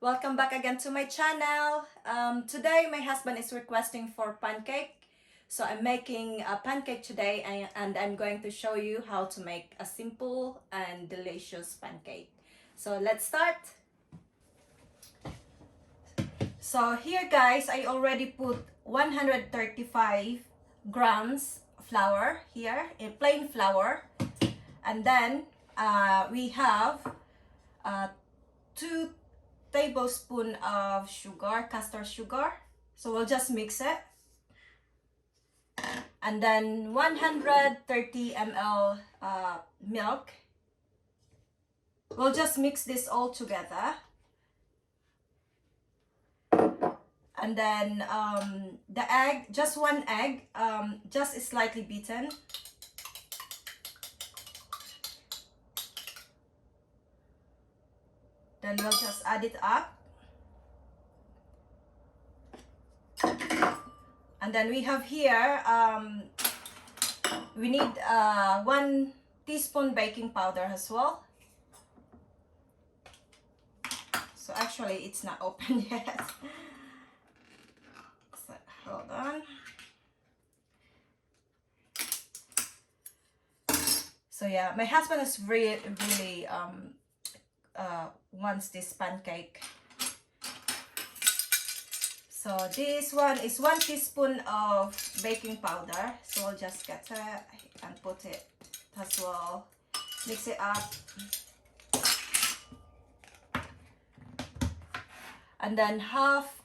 Welcome back again to my channel. Today my husband is requesting for pancake. So I'm making a pancake today and I'm going to show you how to make a simple and delicious pancake. So let's start. So here guys, I already put 135 grams flour here, a plain flour. And then we have 2 tablespoons of sugar, castor sugar. So we'll just mix it. And then 130 ml milk. We'll just mix this all together. And then the egg, just 1 egg, just slightly beaten. Then we'll just add it up. And then we have here, we need 1 teaspoon baking powder as well. So actually it's not open yet. So, hold on. So yeah, my husband is really wants this pancake. So this one is 1 teaspoon of baking powder. So I'll just get it and put it as well. Mix it up. And then half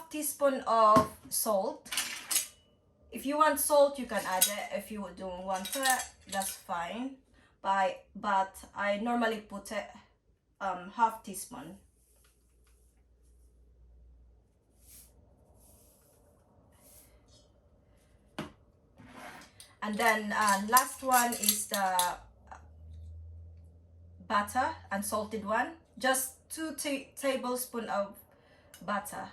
teaspoon of salt. If you want salt, you can add it. If you don't want it, that's fine. But I normally put it half teaspoon. And then last one is the butter, unsalted one. Just 2 tablespoons of butter.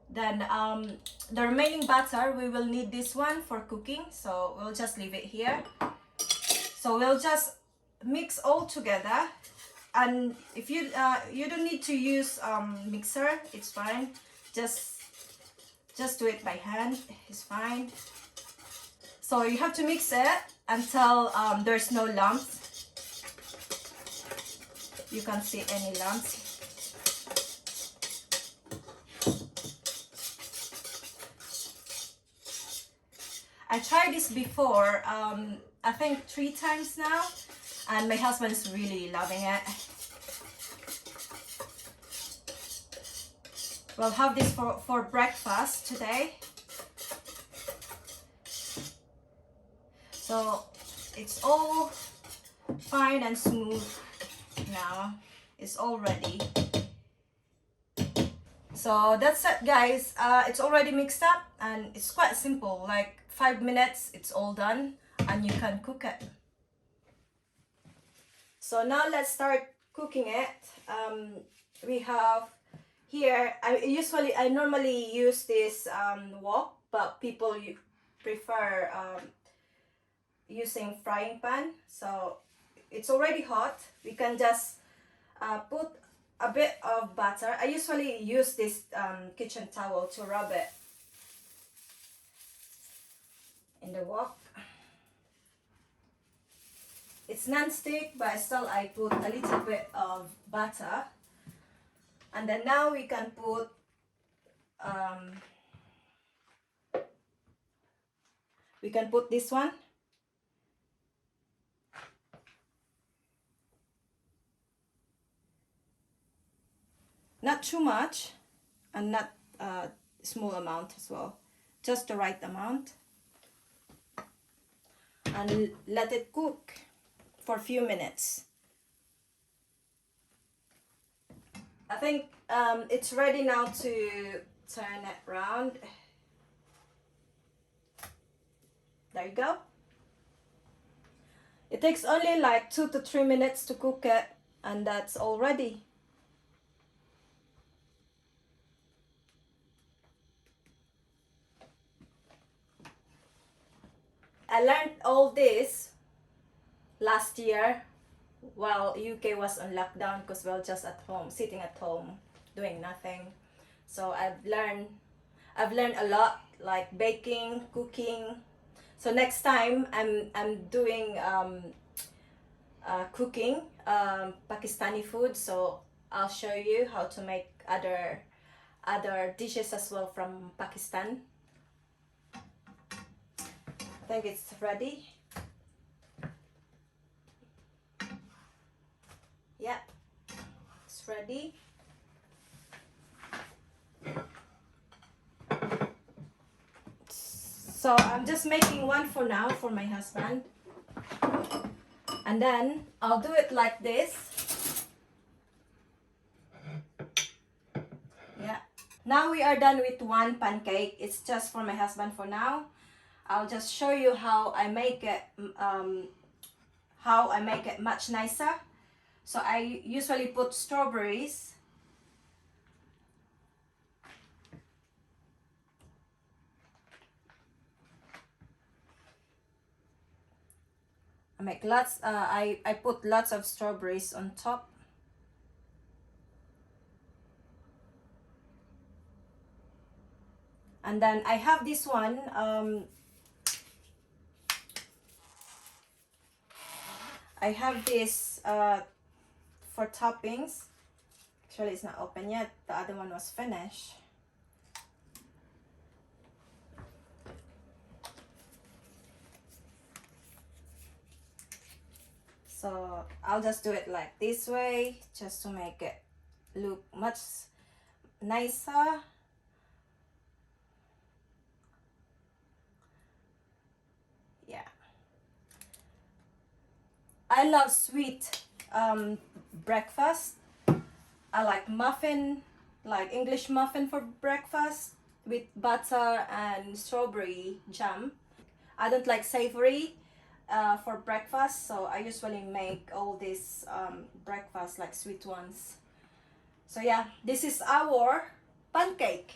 Then the remaining butter, we will need this one for cooking, so we'll just leave it here. So we'll just mix all together. And if you you don't need to use mixer, it's fine. Just do it by hand, it's fine. So you have to mix it until there's no lumps. You can't see any lumps. I tried this before, I think 3 times now, and my husband is really loving it. We'll have this for breakfast today. So it's all fine and smooth now. It's all ready. So that's it guys. It's already mixed up and it's quite simple, like 5 minutes it's all done and you can cook it. So now let's start cooking it. We have here, I normally use this wok, but people prefer using frying pan. So it's already hot. We can just put a bit of butter. I usually use this kitchen towel to rub it in the wok. It's non-stick, but still I put a little bit of butter. And then now we can put this one. Not too much and not a small amount as well. Just the right amount. And let it cook for a few minutes. I think it's ready now to turn it around. There you go. It takes only like 2 to 3 minutes to cook it, and that's all ready. I learned all this last year while UK was on lockdown because we were just at home, sitting at home, doing nothing. So I've learned a lot, like baking, cooking. So next time I'm doing cooking Pakistani food. So I'll show you how to make other dishes as well from Pakistan. I think it's ready. Yeah, it's ready. So I'm just making one for now for my husband. And then I'll do it like this. Yeah. Now we are done with one pancake. It's just for my husband for now. I'll just show you how I make it much nicer. So I usually put strawberries. I make lots. I put lots of strawberries on top. And then I have this one. I have this for toppings. Actually, it's not open yet. The other one was finished. So I'll just do it like this way, just to make it look much nicer. Yeah. I love sweet breakfast. I like muffin, like English muffin for breakfast with butter and strawberry jam. I don't like savory for breakfast, so I usually make all these breakfast like sweet ones. So yeah, this is our pancake.